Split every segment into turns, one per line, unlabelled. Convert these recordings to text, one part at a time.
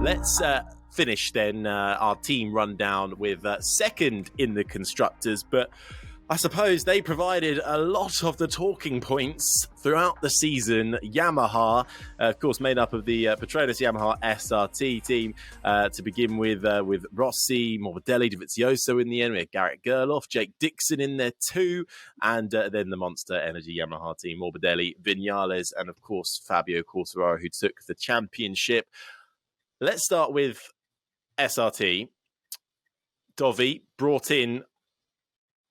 Let's finish then our team rundown with second in the constructors, but I suppose they provided a lot of the talking points throughout the season. Yamaha, of course, made up of the Petronas Yamaha SRT team to begin with Rossi, Morbidelli, Dovizioso in the end. We had Garrett Gerloff, Jake Dixon in there too, and then the Monster Energy Yamaha team, Morbidelli, Vinales, and of course Fabio Quartararo, who took the championship. Let's start with SRT. Dovi brought in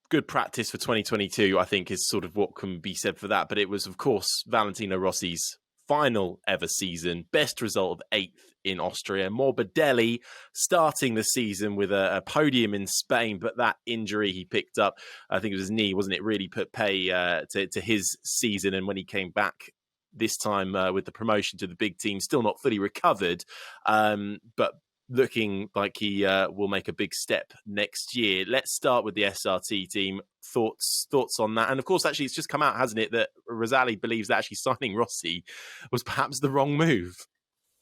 good practice for 2022, I think, is sort of what can be said for that. But it was, of course, Valentino Rossi's final ever season, best result of 8th in Austria. Morbidelli starting the season with a podium in Spain, but that injury he picked up, I think it was his knee, wasn't it, really put pay to his season. And when he came back this time with the promotion to the big team, still not fully recovered, but looking like he will make a big step next year. Let's start with the SRT team. Thoughts on that? And of course, actually, it's just come out, hasn't it, that Razali believes that actually signing Rossi was perhaps the wrong move.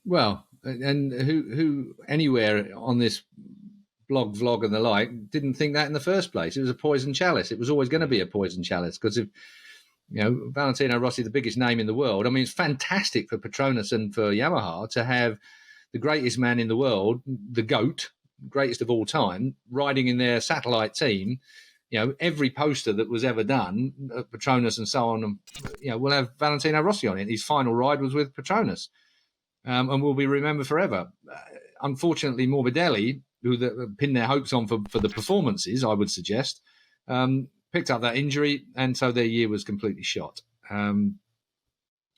Well, and who anywhere on this vlog and the like didn't think that in the first place? It was a poison chalice. It was always going to be a poison chalice because if Valentino Rossi, the biggest name in the world. I mean, it's fantastic for Petronas and for Yamaha to have the greatest man in the world, the GOAT, greatest of all time, riding in their satellite team. Every poster that was ever done, Petronas and so on, will have Valentino Rossi on it. His final ride was with Petronas, and will be remembered forever. Unfortunately, Morbidelli, who pinned their hopes on for the performances, I would suggest, picked up that injury, and so their year was completely shot.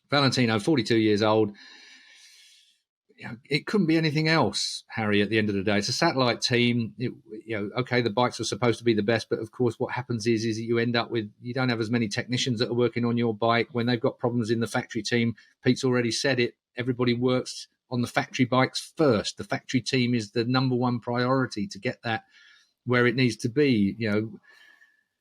Valentino, 42 years old. It couldn't be anything else, Harry, at the end of the day. It's a satellite team. Okay, the bikes are supposed to be the best, but of course what happens is that you end up with, you don't have as many technicians that are working on your bike. When they've got problems in the factory team, Pete's already said it, everybody works on the factory bikes first. The factory team is the number one priority to get that where it needs to be.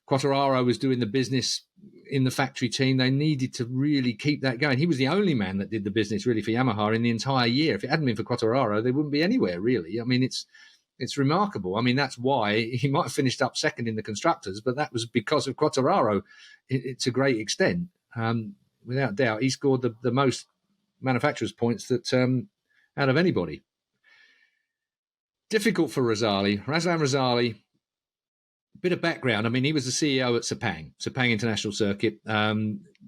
Quartararo was doing the business in the factory team. They needed to really keep that going. He was the only man that did the business really for Yamaha in the entire year. If it hadn't been for Quartararo, they wouldn't be anywhere really. I mean, it's remarkable. I mean, that's why he might have finished up second in the constructors, but that was because of Quartararo to a great extent. Without doubt, he scored the most manufacturers' points that out of anybody. Difficult for Razali. Razlan Razali. Bit of background. I mean, he was the CEO at Sepang International Circuit.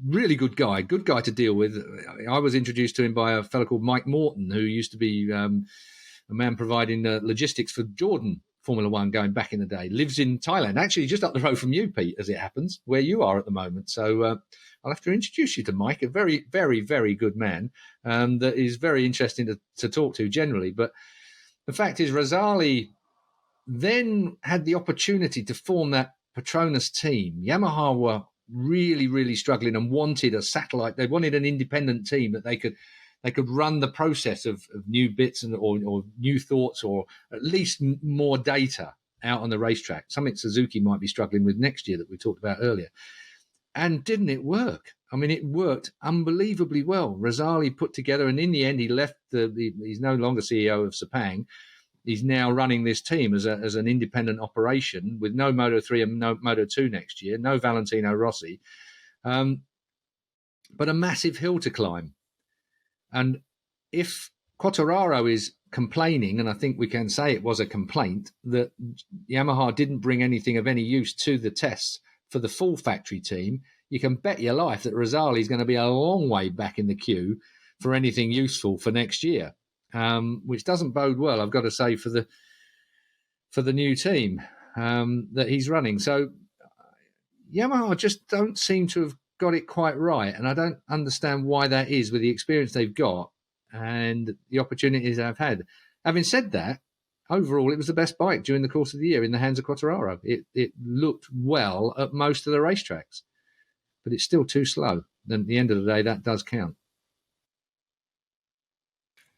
Really good guy to deal with. I was introduced to him by a fellow called Mike Morton, who used to be a man providing logistics for Jordan Formula One going back in the day. Lives in Thailand, actually just up the road from you, Pete, as it happens, where you are at the moment. So I'll have to introduce you to Mike, a very, very, very good man that is very interesting to talk to generally. But the fact is, Razali then had the opportunity to form that Petronas team. Yamaha were really, really struggling and wanted a satellite. They wanted an independent team that they could run the process of new bits or new thoughts or at least more data out on the racetrack. Something Suzuki might be struggling with next year that we talked about earlier. And didn't it work? I mean, it worked unbelievably well. Razali put together, and in the end, he left. He's no longer CEO of Sepang. He's now running this team as an independent operation with no Moto3 and no Moto2 next year, no Valentino Rossi, but a massive hill to climb. And if Quartararo is complaining, and I think we can say it was a complaint, that Yamaha didn't bring anything of any use to the tests for the full factory team, you can bet your life that Razali is going to be a long way back in the queue for anything useful for next year. Which doesn't bode well, I've got to say, for the new team that he's running. So Yamaha just don't seem to have got it quite right, and I don't understand why that is with the experience they've got and the opportunities they've had. Having said that, overall, it was the best bike during the course of the year in the hands of Quartararo. It looked well at most of the racetracks, but it's still too slow. And at the end of the day, that does count.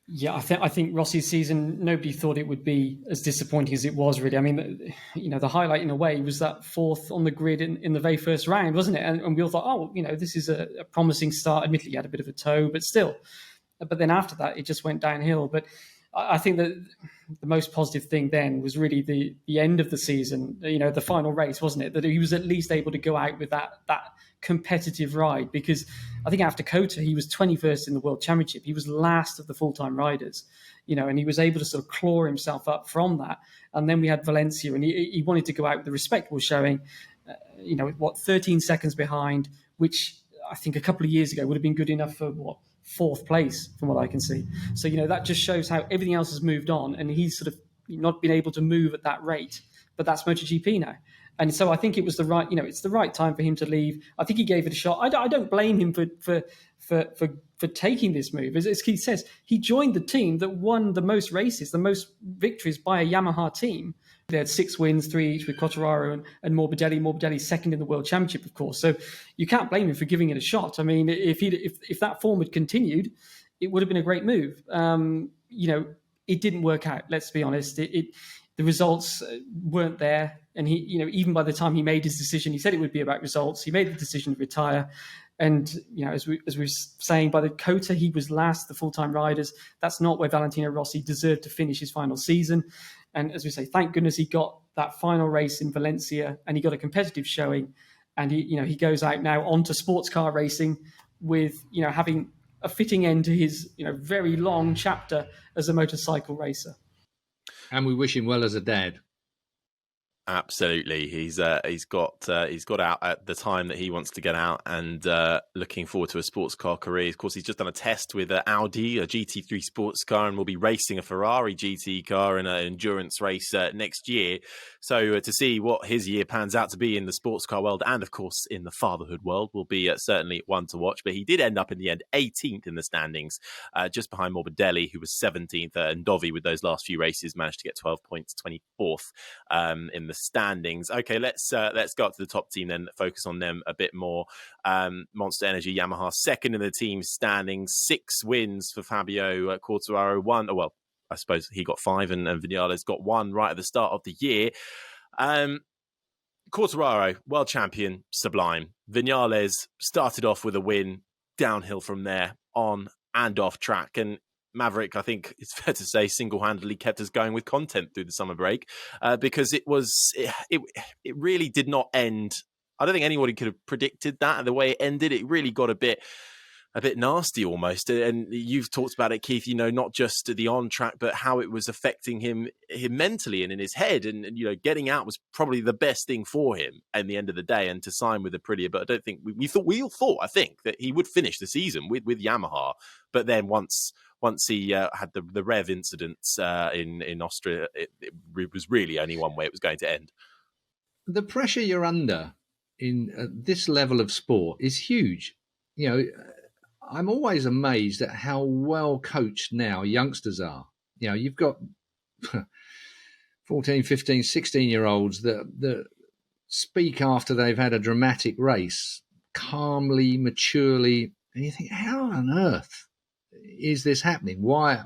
Yeah, I think Rossi's season, nobody thought it would be as disappointing as it was, really. I mean, the highlight in a way was that fourth on the grid in the very first round, wasn't it? And we all thought, this is a promising start. Admittedly, he had a bit of a toe, but still. But then after that, it just went downhill. But I think that the most positive thing then was really the end of the season, the final race, wasn't it? That he was at least able to go out with that competitive ride, because I think after Kota, he was 21st in the World Championship. He was last of the full-time riders, and he was able to sort of claw himself up from that. And then we had Valencia, and he wanted to go out with a respectable showing, 13 seconds behind, which I think a couple of years ago would have been good enough for fourth place from what I can see. So, that just shows how everything else has moved on, and he's sort of not been able to move at that rate. But that's MotoGP now. And so I think it was it's the right time for him to leave. I think he gave it a shot. I don't blame him for taking this move. As Keith says, he joined the team that won the most races, the most victories by a Yamaha team. They had 6 wins, 3 each with Quartararo and Morbidelli. Morbidelli's second in the World Championship, of course. So you can't blame him for giving it a shot. I mean, if that form had continued, it would have been a great move. It didn't work out. Let's be honest. The results weren't there, and he, even by the time he made his decision, he said it would be about results. He made the decision to retire, and as we were saying, by the Kota, he was last, the full-time riders. That's not where Valentino Rossi deserved to finish his final season. And as we say, thank goodness he got that final race in Valencia, and he got a competitive showing. And he goes out now onto sports car racing with having a fitting end to his very long chapter as a motorcycle racer.
And we wish him well as a dad.
Absolutely, he's got out at the time that he wants to get out, and looking forward to a sports car career. Of course, he's just done a test with Audi, a GT3 sports car, and will be racing a Ferrari GT car in an endurance race next year. So to see what his year pans out to be in the sports car world, and of course in the fatherhood world, will be certainly one to watch. But he did end up in the end 18th in the standings, just behind Morbidelli, who was 17th, and Dovi with those last few races managed to get 12 points, 24th in the standings. Okay, let's go up to the top team then, focus on them a bit more. Monster Energy Yamaha second in the team standings, 6 wins for Fabio Quartararo, 1. Well, I suppose he got 5 and Vinales got 1 right at the start of the year. Quartararo, world champion, sublime. Vinales started off with a win, downhill from there, on and off track, and Maverick, I think it's fair to say, single-handedly kept us going with content through the summer break, because it really did not end. I don't think anybody could have predicted that, and the way it ended, it really got a bit nasty almost. And you've talked about it, Keith, not just the on track, but how it was affecting him mentally and in his head. And getting out was probably the best thing for him at the end of the day, and to sign with Aprilia. But I don't think we all thought, I think, that he would finish the season with Yamaha. But then once he had the Rev incidents in Austria, it was really only one way it was going to end.
The pressure you're under in this level of sport is huge. I'm always amazed at how well coached now youngsters are. You've got 14, 15, 16-year-olds that speak after they've had a dramatic race, calmly, maturely, and you think, how on earth is this happening? Why?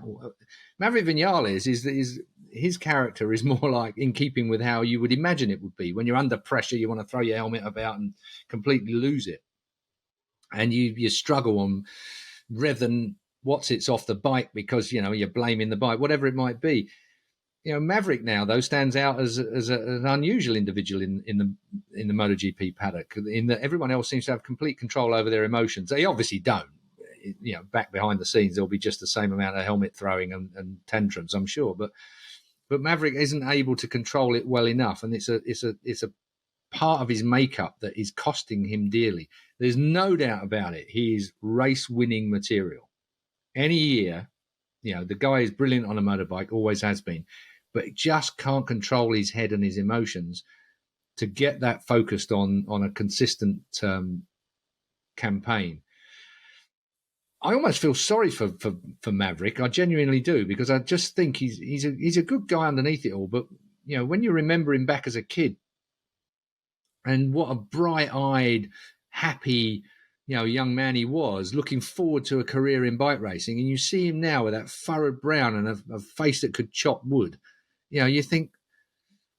Maverick Vinales is his character is more like in keeping with how you would imagine it would be. When you're under pressure, you want to throw your helmet about and completely lose it. And you struggle on revving it's off the bike because, you're blaming the bike, whatever it might be. Maverick now, though, stands out as an unusual individual in the MotoGP paddock, in that everyone else seems to have complete control over their emotions. They obviously don't. Back behind the scenes, there'll be just the same amount of helmet throwing and tantrums, I'm sure. But Maverick isn't able to control it well enough, and it's a part of his makeup that is costing him dearly. There's no doubt about it. He is race-winning material. Any year, the guy is brilliant on a motorbike, always has been, but he just can't control his head and his emotions to get that focused on a consistent campaign. I almost feel sorry for Maverick. I genuinely do, because I just think he's a good guy underneath it all. But when you remember him back as a kid, and what a bright-eyed, happy, young man he was, looking forward to a career in bike racing, and you see him now with that furrowed brown and a face that could chop wood, you think,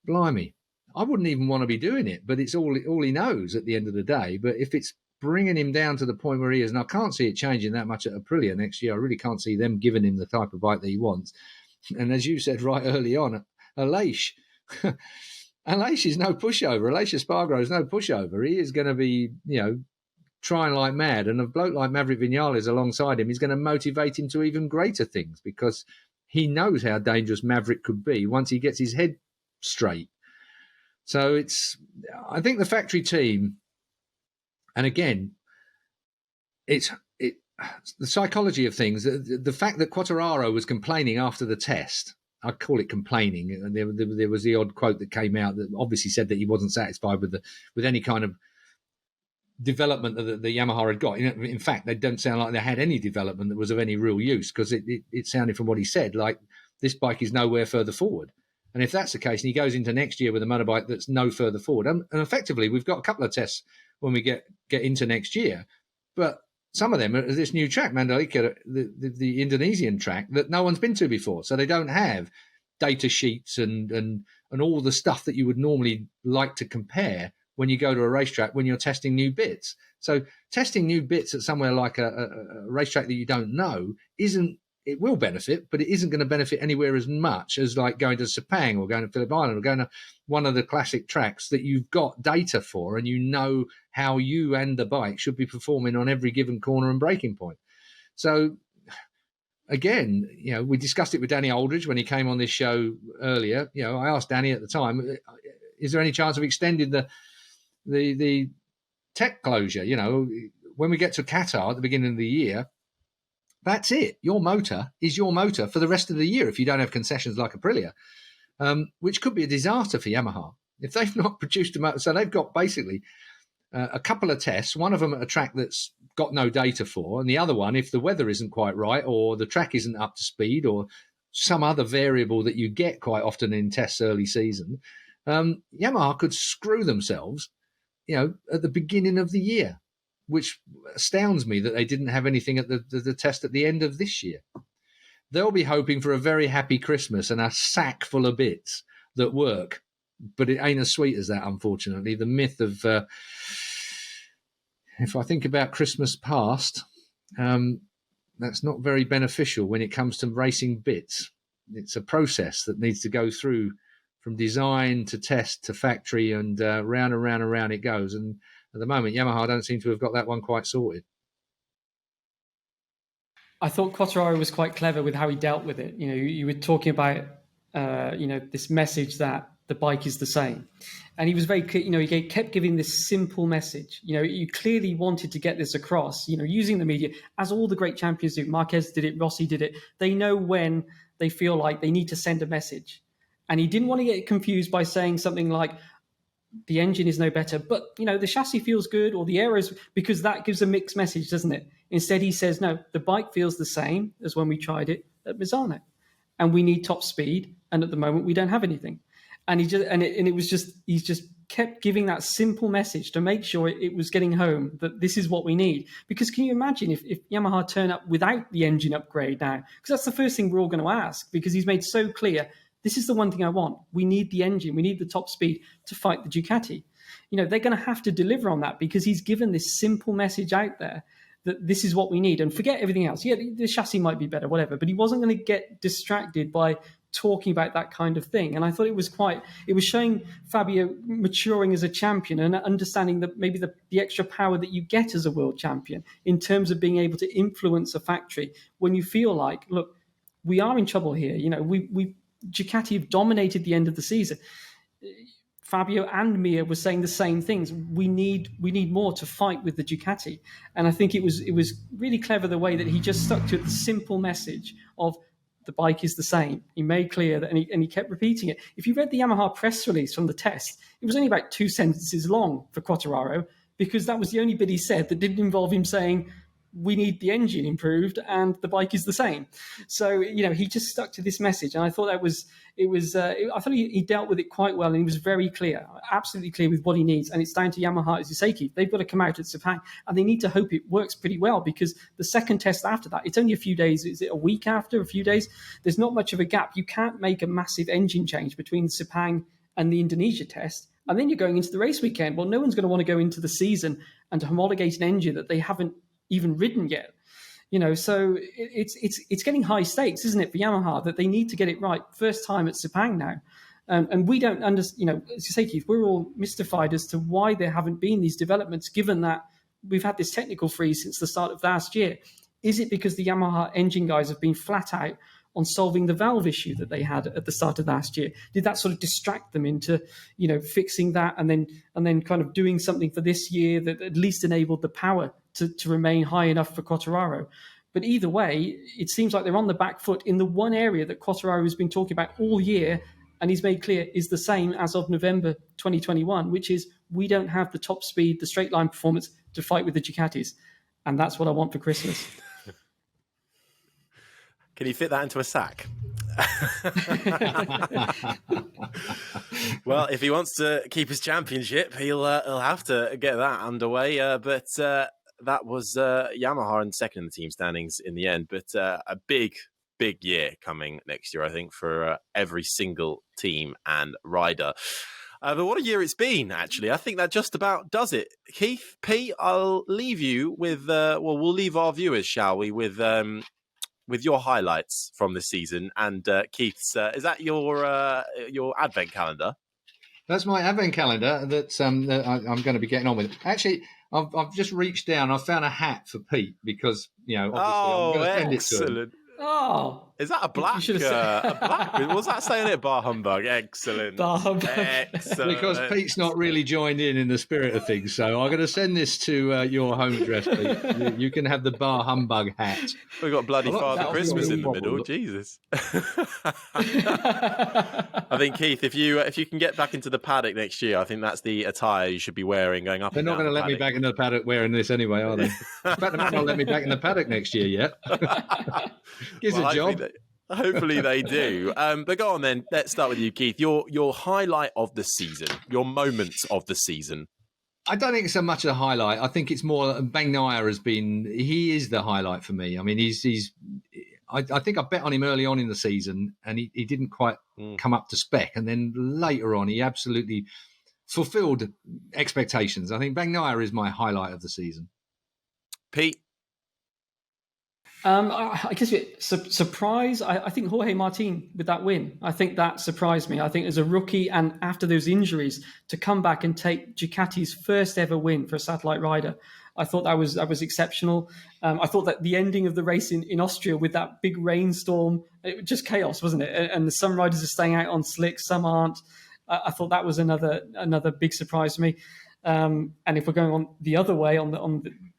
blimey, I wouldn't even want to be doing it, but it's all he knows at the end of the day. But if it's bringing him down to the point where he is, and I can't see it changing that much at Aprilia next year, I really can't see them giving him the type of bike that he wants. And as you said right early on, Aleix. Aleix is no pushover. Aleix Espargaro is no pushover. He is going to be, trying like mad. And a bloke like Maverick Vinales alongside him is going to motivate him to even greater things, because he knows how dangerous Maverick could be once he gets his head straight. So I think the factory team, and again, it's the psychology of things. The fact that Quartararo was complaining after the test, I call it complaining. And there was the odd quote that came out that obviously said that he wasn't satisfied with any kind of development that the Yamaha had got. In fact, they don't sound like they had any development that was of any real use, because it sounded from what he said like this bike is nowhere further forward. And if that's the case, and he goes into next year with a motorbike that's no further forward, and effectively we've got a couple of tests when we get into next year, but some of them are this new track, Mandalika, the Indonesian track that no one's been to before. So they don't have data sheets and all the stuff that you would normally like to compare when you go to a racetrack when you're testing new bits. So testing new bits at somewhere like a racetrack that you don't know it will benefit, but it isn't going to benefit anywhere as much as like going to Sepang or going to Phillip Island or going to one of the classic tracks that you've got data for and you know how you and the bike should be performing on every given corner and braking point. So again, we discussed it with Danny Aldridge when he came on this show earlier. I asked Danny at the time, is there any chance of extending the tech closure? When we get to Qatar at the beginning of the year, that's it. Your motor is your motor for the rest of the year if you don't have concessions like Aprilia, which could be a disaster for Yamaha. If they've not produced a motor, so they've got basically a couple of tests, one of them at a track that's got no data for, and the other one, if the weather isn't quite right or the track isn't up to speed or some other variable that you get quite often in tests early season, Yamaha could screw themselves, at the beginning of the year, which astounds me that they didn't have anything at the test at the end of this year. They'll be hoping for a very happy Christmas and a sack full of bits that work, but it ain't as sweet as that, unfortunately. The myth of, if I think about Christmas past, that's not very beneficial when it comes to racing bits. It's a process that needs to go through from design to test to factory, and round and round and round it goes. And at the moment, Yamaha don't seem to have got that one quite sorted.
I thought Quartararo was quite clever with how he dealt with it. You were talking about, this message that the bike is the same. And he was very clear, he kept giving this simple message. You clearly wanted to get this across, using the media, as all the great champions do. Marquez did it, Rossi did it. They know when they feel like they need to send a message. And he didn't want to get confused by saying something like, the engine is no better, but the chassis feels good, or the aeros, because that gives a mixed message, doesn't it? Instead, he says, no, the bike feels the same as when we tried it at Misano, and we need top speed, and at the moment we don't have anything. And he just kept giving that simple message to make sure it was getting home that this is what we need. Because can you imagine if Yamaha turn up without the engine upgrade now? Because that's the first thing we're all going to ask, because he's made so clear, this is the one thing I want. We need the engine. We need the top speed to fight the Ducati. They're going to have to deliver on that, because he's given this simple message out there that this is what we need, and forget everything else. Yeah, the chassis might be better, whatever, but he wasn't going to get distracted by talking about that kind of thing. And I thought it was showing Fabio maturing as a champion and understanding that maybe the extra power that you get as a world champion in terms of being able to influence a factory when you feel like, look, we are in trouble here. Ducati have dominated the end of the season. Fabio and Mia were saying the same things. We need more to fight with the Ducati. And I think it was really clever the way that he just stuck to the simple message of the bike is the same. He made clear that, and he kept repeating it. If you read the Yamaha press release from the test, it was only about 2 sentences long for Quartararo, because that was the only bit he said that didn't involve him saying, we need the engine improved and the bike is the same. So, he just stuck to this message. And I thought I thought he dealt with it quite well. And he was very clear, absolutely clear with what he needs. And it's down to Yamaha, as you say, Keith. They've got to come out at Sepang, and they need to hope it works pretty well, because the second test after that, it's only a few days. Is it a week after, a few days? There's not much of a gap. You can't make a massive engine change between Sepang and the Indonesia test. And then you're going into the race weekend. Well, no one's going to want to go into the season and to homologate an engine that they haven't even ridden yet. So it's getting high stakes, isn't it, for Yamaha, that they need to get it right first time at Sepang now. And we don't understand, as you say, Keith, we're all mystified as to why there haven't been these developments, given that we've had this technical freeze since the start of last year. Is it because the Yamaha engine guys have been flat out on solving the valve issue that they had at the start of last year? Did that sort of distract them into, fixing that and then kind of doing something for this year that at least enabled the power to remain high enough for Quartararo? But either way, it seems like they're on the back foot in the one area that Quartararo has been talking about all year, and he's made clear is the same as of November 2021, which is we don't have the top speed, the straight line performance to fight with the Ducatis. And that's what I want for Christmas.
Can you fit that into a sack? Well, if he wants to keep his championship, he'll have to get that underway. But that was Yamaha in second in the team standings in the end. But a big year coming next year, I think, for every single team and rider. But what a year it's been, actually. I think that just about does it. Keith, Pete, I'll leave you with, we'll leave our viewers, shall we, with your highlights from the season. And Keith's, is that your advent calendar?
That's my advent calendar that I'm going to be getting on with. Actually, I've just reached down. I found a hat for Pete because, obviously I'm going to send it to him.
Oh,
is that a black? What's that saying? It bar humbug. Excellent.
Bar humbug.
Excellent.
Because Pete's not really joined in the spirit of things, so I'm going to send this to your home address, Pete. You can have the bar humbug hat.
We've got bloody Father Christmas in the middle. Jesus. I think, Keith, if you can get back into the paddock next year, I think that's the attire you should be wearing going up.
They're not going to let me back in the paddock wearing this anyway, are they? In fact, they might not let me back in the paddock next year yet. Gives a job.
Hopefully they do. But go on then. Let's start with you, Keith. Your highlight of the season, your moments of the season.
I don't think it's so much a highlight. I think it's more Bagnaia he is the highlight for me. I mean, I think I bet on him early on in the season and he didn't quite come up to spec. And then later on, he absolutely fulfilled expectations. I think Bagnaia is my highlight of the season.
Pete?
I guess surprise. I think Jorge Martin with that win. I think that surprised me. I think as a rookie and after those injuries to come back and take Ducati's first ever win for a satellite rider, I thought that was exceptional. I thought that the ending of the race in Austria with that big rainstorm, it was just chaos, wasn't it? And some riders are staying out on slicks, some aren't. I thought that was another big surprise for me. And if we're going on the other way on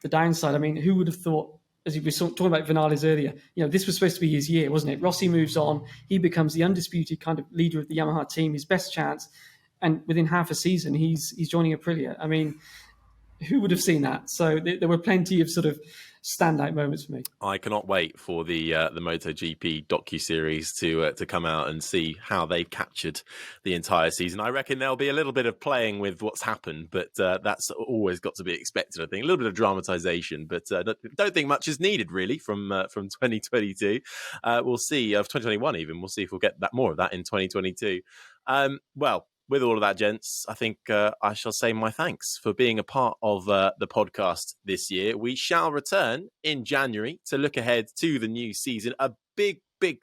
the downside, I mean, who would have thought? As we were talking about Vinales earlier, this was supposed to be his year, wasn't it? Rossi moves on. He becomes the undisputed kind of leader of the Yamaha team, his best chance. And within half a season, he's joining Aprilia. I mean, who would have seen that? So there were plenty of sort of standout moments for me.
I cannot wait for the MotoGP docuseries to come out and see how they've captured the entire season. I reckon there'll be a little bit of playing with what's happened, but that's always got to be expected. I think a little bit of dramatization, but don't think much is needed really from 2022. We'll see of 2021 even. We'll see if we'll get more of that in 2022. Well. With all of that, gents, I think I shall say my thanks for being a part of the podcast this year. We shall return in January to look ahead to the new season. A big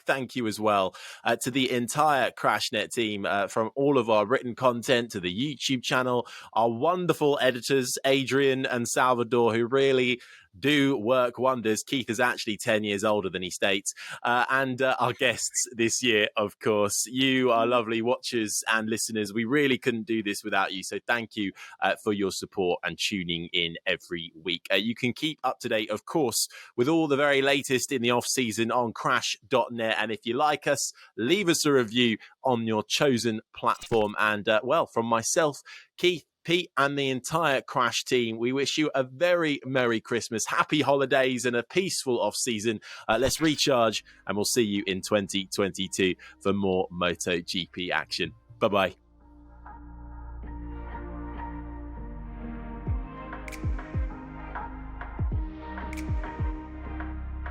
thank you as well to the entire CrashNet team, from all of our written content to the YouTube channel, our wonderful editors, Adrian and Salvador, who really do work wonders. Keith is actually 10 years older than he states. And our guests this year, of course, you are lovely watchers and listeners. We really couldn't do this without you. So thank you for your support and tuning in every week. You can keep up to date, of course, with all the very latest in the off season on crash.net. And if you like us, leave us a review on your chosen platform. And from myself, Keith, Pete and the entire Crash team, we wish you a very Merry Christmas, happy holidays and a peaceful off-season. Let's recharge and we'll see you in 2022 for more MotoGP action. Bye-bye.